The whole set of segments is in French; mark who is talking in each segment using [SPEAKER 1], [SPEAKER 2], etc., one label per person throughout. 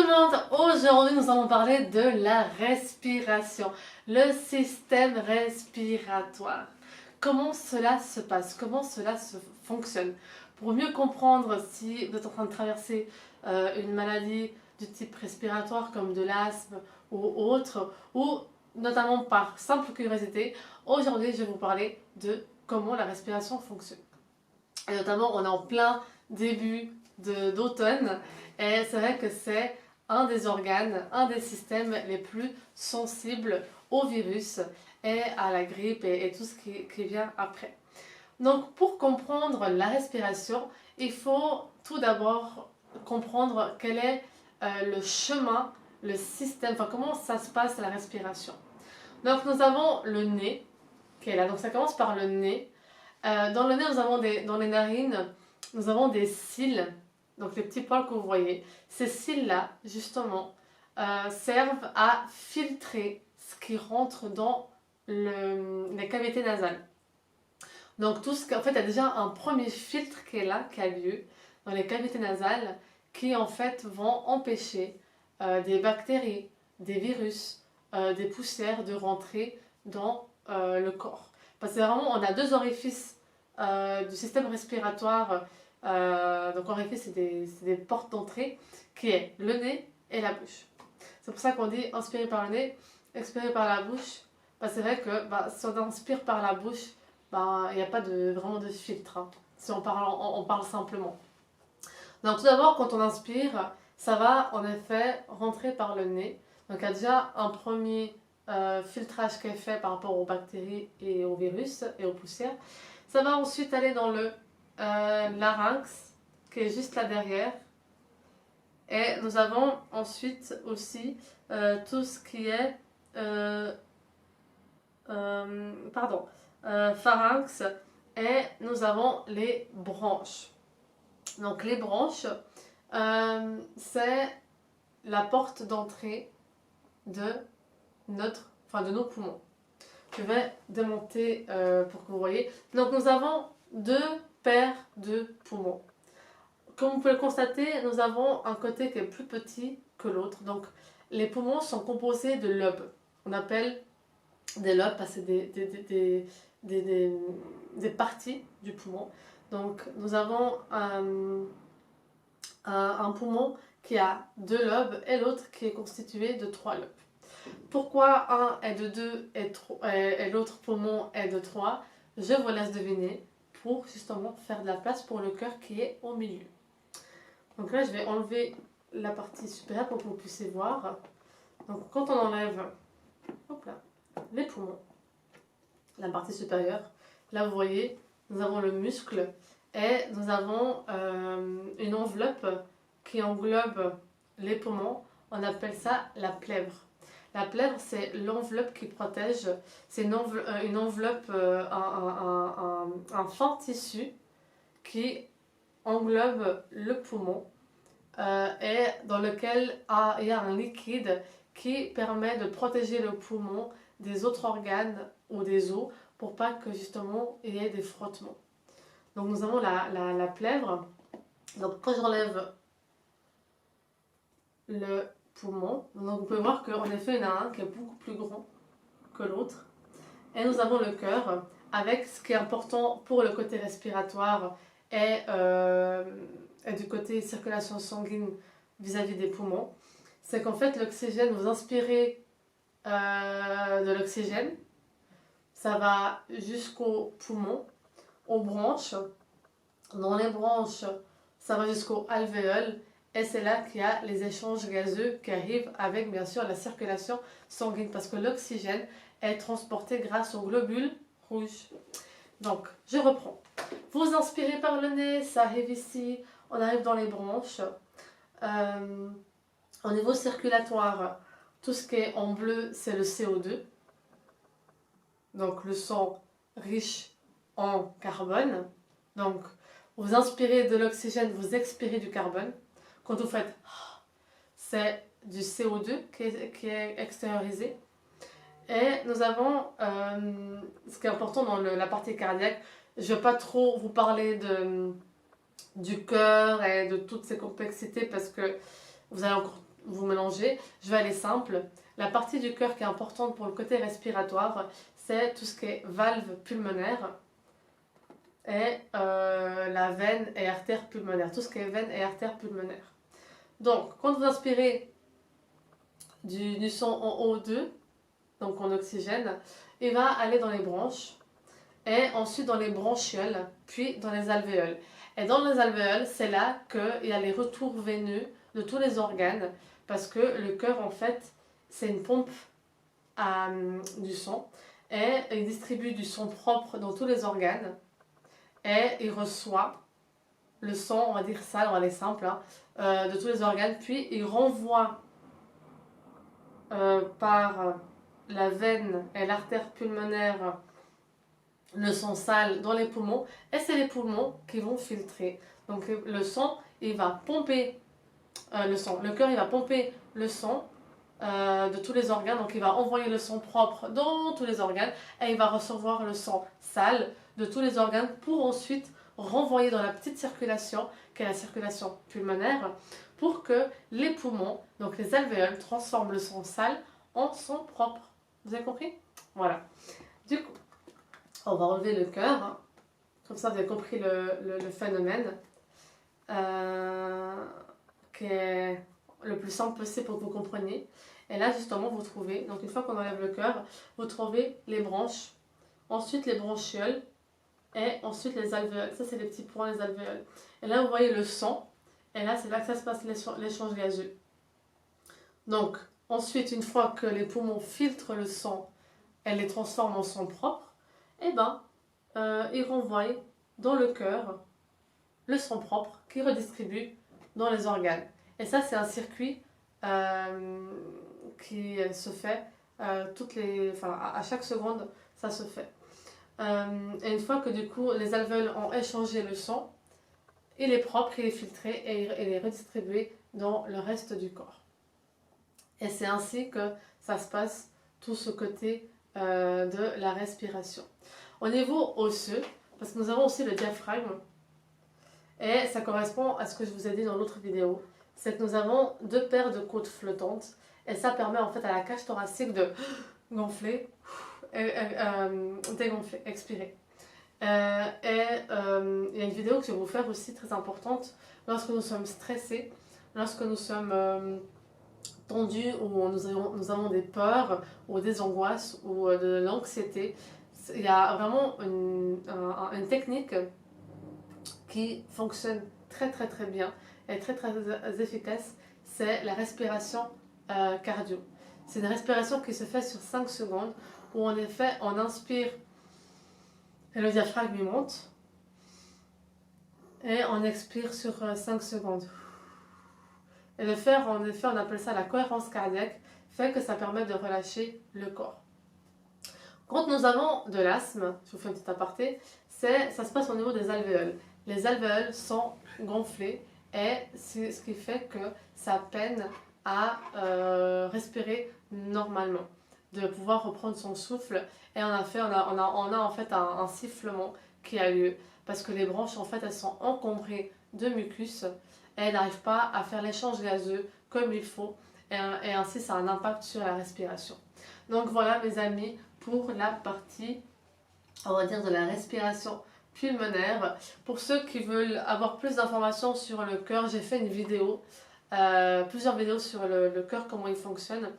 [SPEAKER 1] le monde, aujourd'hui nous allons parler de la respiration, le système respiratoire. Comment cela se passe, comment cela se fonctionne. Pour mieux comprendre si vous êtes en train de traverser une maladie du type respiratoire comme de l'asthme ou autre, ou notamment par simple curiosité, aujourd'hui je vais vous parler de comment la respiration fonctionne. Et notamment on est en plein début d'automne et c'est vrai que c'est un des organes, un des systèmes les plus sensibles au virus et à la grippe et tout ce qui vient après. Donc pour comprendre la respiration, il faut tout d'abord comprendre quel est le chemin, le système, enfin comment ça se passe la respiration. Donc nous avons le nez qui est là, donc ça commence par le nez. Dans le nez, dans les narines, nous avons des cils, donc les petits poils que vous voyez. Ces cils-là, justement, servent à filtrer ce qui rentre dans les cavités nasales. Donc en fait, il y a déjà un premier filtre qui est là, qui a lieu dans les cavités nasales, qui en fait vont empêcher des bactéries, des virus, des poussières de rentrer dans le corps. Parce que vraiment, on a deux orifices du système respiratoire. Donc orifice, c'est des portes d'entrée, qui est le nez et la bouche. C'est pour ça qu'on dit inspirer par le nez, expirer par la bouche. C'est vrai que si on inspire par la bouche, il n'y a pas vraiment de filtre, hein, si on parle simplement. Donc tout d'abord, quand on inspire, ça va en effet rentrer par le nez. Donc il y a déjà un premier filtrage qui est fait par rapport aux bactéries et aux virus et aux poussières. Ça va ensuite aller dans le larynx, qui est juste là derrière. Et nous avons ensuite aussi tout ce qui est pharynx, et nous avons les branches. Donc les branches, c'est la porte d'entrée de nos poumons. Je vais démonter pour que vous voyez. Donc nous avons deux paires de poumons. Comme vous pouvez le constater, nous avons un côté qui est plus petit que l'autre. Donc les poumons sont composés de lobes. On appelle des lobes parce que c'est des parties du poumon. Donc nous avons un poumon qui a deux lobes et l'autre qui est constitué de trois lobes. Pourquoi un est de 2 et l'autre poumon est de 3? Je vous laisse deviner pour justement faire de la place pour le cœur qui est au milieu. Donc là, je vais enlever la partie supérieure pour que vous puissiez voir. Donc quand on enlève les poumons, la partie supérieure, là vous voyez, nous avons le muscle et nous avons une enveloppe qui englobe les poumons. On appelle ça la plèvre. La plèvre, c'est l'enveloppe qui protège, c'est une enveloppe, un fin tissu qui englobe le poumon et dans lequel il y a un liquide qui permet de protéger le poumon des autres organes ou des os pour pas que justement il y ait des frottements. Donc nous avons la plèvre. Donc quand j'enlève le poumon, donc vous pouvez voir qu'en effet il y en a un qui est beaucoup plus grand que l'autre. Et nous avons le cœur avec ce qui est important pour le côté respiratoire et du côté circulation sanguine vis-à-vis des poumons. C'est qu'en fait l'oxygène, vous inspirez de l'oxygène, ça va jusqu'aux poumons, aux branches. Dans les branches, ça va jusqu'aux alvéoles. Et c'est là qu'il y a les échanges gazeux qui arrivent avec bien sûr la circulation sanguine parce que l'oxygène est transporté grâce aux globules rouges. Donc, je reprends. Vous inspirez par le nez, ça arrive ici, on arrive dans les branches. Au niveau circulatoire, tout ce qui est en bleu, c'est le CO2. Donc, le sang riche en carbone. Donc, vous inspirez de l'oxygène, vous expirez du carbone. Quand vous faites, c'est du CO2 qui est extériorisé. Et nous avons ce qui est important dans la partie cardiaque. Je ne vais pas trop vous parler du cœur et de toutes ces complexités parce que vous allez encore vous mélangez. Je vais aller simple. La partie du cœur qui est importante pour le côté respiratoire, c'est tout ce qui est valve pulmonaire et la veine et artère pulmonaire. Tout ce qui est veine et artère pulmonaire. Donc, quand vous inspirez du son en O2, donc en oxygène, il va aller dans les bronches et ensuite dans les bronchioles, puis dans les alvéoles. Et dans les alvéoles, c'est là qu'il y a les retours veineux de tous les organes, parce que le cœur, en fait, c'est une pompe du sang, et il distribue du sang propre dans tous les organes, et il reçoit le sang, on va dire sale, on va aller simple, de tous les organes, puis il renvoie par la veine et l'artère pulmonaire le sang sale dans les poumons, et c'est les poumons qui vont filtrer. Donc le sang, il va pomper le cœur, il va pomper le sang de tous les organes, donc il va envoyer le sang propre dans tous les organes, et il va recevoir le sang sale de tous les organes pour ensuite renvoyer dans la petite circulation, qui est la circulation pulmonaire, pour que les poumons, donc les alvéoles, transforment le sang sale en sang propre. Vous avez compris? Voilà. Du coup, on va enlever le cœur. Comme ça, vous avez compris le phénomène. Qui est le plus simple possible pour que vous compreniez. Et là, justement, vous trouvez, donc une fois qu'on enlève le cœur, vous trouvez les branches, ensuite les bronchioles, et ensuite les alvéoles. Ça, c'est les petits points, les alvéoles. Et là, vous voyez le sang. Et là, c'est là que ça se passe l'échange gazeux. Donc, ensuite, une fois que les poumons filtrent le sang et les transforment en sang propre, eh ben, ils renvoient dans le cœur le sang propre qui redistribue dans les organes. Et ça, c'est un circuit qui se fait à chaque seconde, ça se fait. Et une fois que du coup les alvéoles ont échangé le sang, il est propre, il est filtré et il est redistribué dans le reste du corps. Et c'est ainsi que ça se passe, tout ce côté de la respiration. Au niveau osseux, parce que nous avons aussi le diaphragme, et ça correspond à ce que je vous ai dit dans l'autre vidéo, c'est que nous avons 2 paires de côtes flottantes, et ça permet en fait à la cage thoracique de gonfler, dégonfler, expirer. Il y a une vidéo que je vais vous faire aussi très importante lorsque nous sommes stressés, lorsque nous sommes tendus, ou nous avons des peurs, ou des angoisses, ou de l'anxiété. Il y a vraiment une technique qui fonctionne très très très bien et très très efficace, c'est la respiration cardio. C'est une respiration qui se fait sur 5 secondes, où en effet on inspire et le diaphragme monte, et on expire sur 5 secondes. Et le faire, en effet, on appelle ça la cohérence cardiaque, fait que ça permet de relâcher le corps. Quand nous avons de l'asthme, je vous fais un petit aparté, ça se passe au niveau des alvéoles. Les alvéoles sont gonflées, et c'est ce qui fait que ça peine à respirer normalement, de pouvoir reprendre son souffle, et on a en fait un sifflement qui a lieu, parce que les bronches en fait elles sont encombrées de mucus, et elles n'arrivent pas à faire l'échange gazeux comme il faut, et ainsi ça a un impact sur la respiration. Donc voilà mes amis, pour la partie, on va dire, de la respiration pulmonaire. Pour ceux qui veulent avoir plus d'informations sur le cœur, j'ai fait une vidéo, plusieurs vidéos sur le cœur, comment il fonctionne,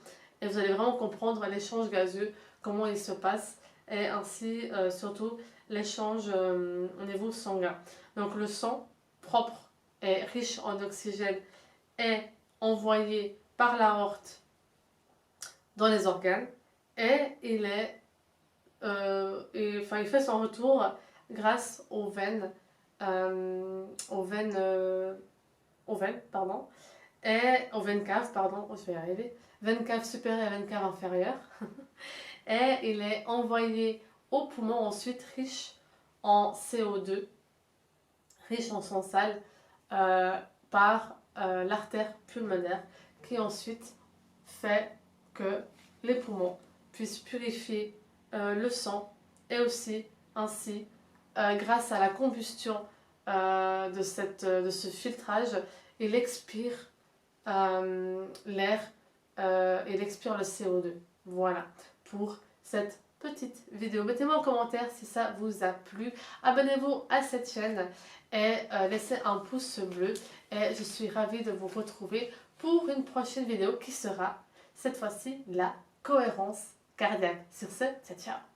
[SPEAKER 1] et vous allez vraiment comprendre l'échange gazeux, comment il se passe, et ainsi surtout l'échange au niveau sanguin. Donc le sang propre et riche en oxygène est envoyé par l'aorte dans les organes, et il fait son retour grâce aux veines, caves, pardon, je vais y arriver, veines caves supérieures et veines caves inférieures, et il est envoyé aux poumons ensuite riche en CO2, riche en sang sale, par l'artère pulmonaire, qui ensuite fait que les poumons puissent purifier le sang, et aussi ainsi grâce à la combustion de ce filtrage, il expire l'air et il expire le CO2. Voilà pour cette petite vidéo. Mettez-moi en commentaire si ça vous a plu. Abonnez-vous à cette chaîne et laissez un pouce bleu. Et je suis ravie de vous retrouver pour une prochaine vidéo qui sera cette fois-ci la cohérence cardiaque. Sur ce, ciao ciao!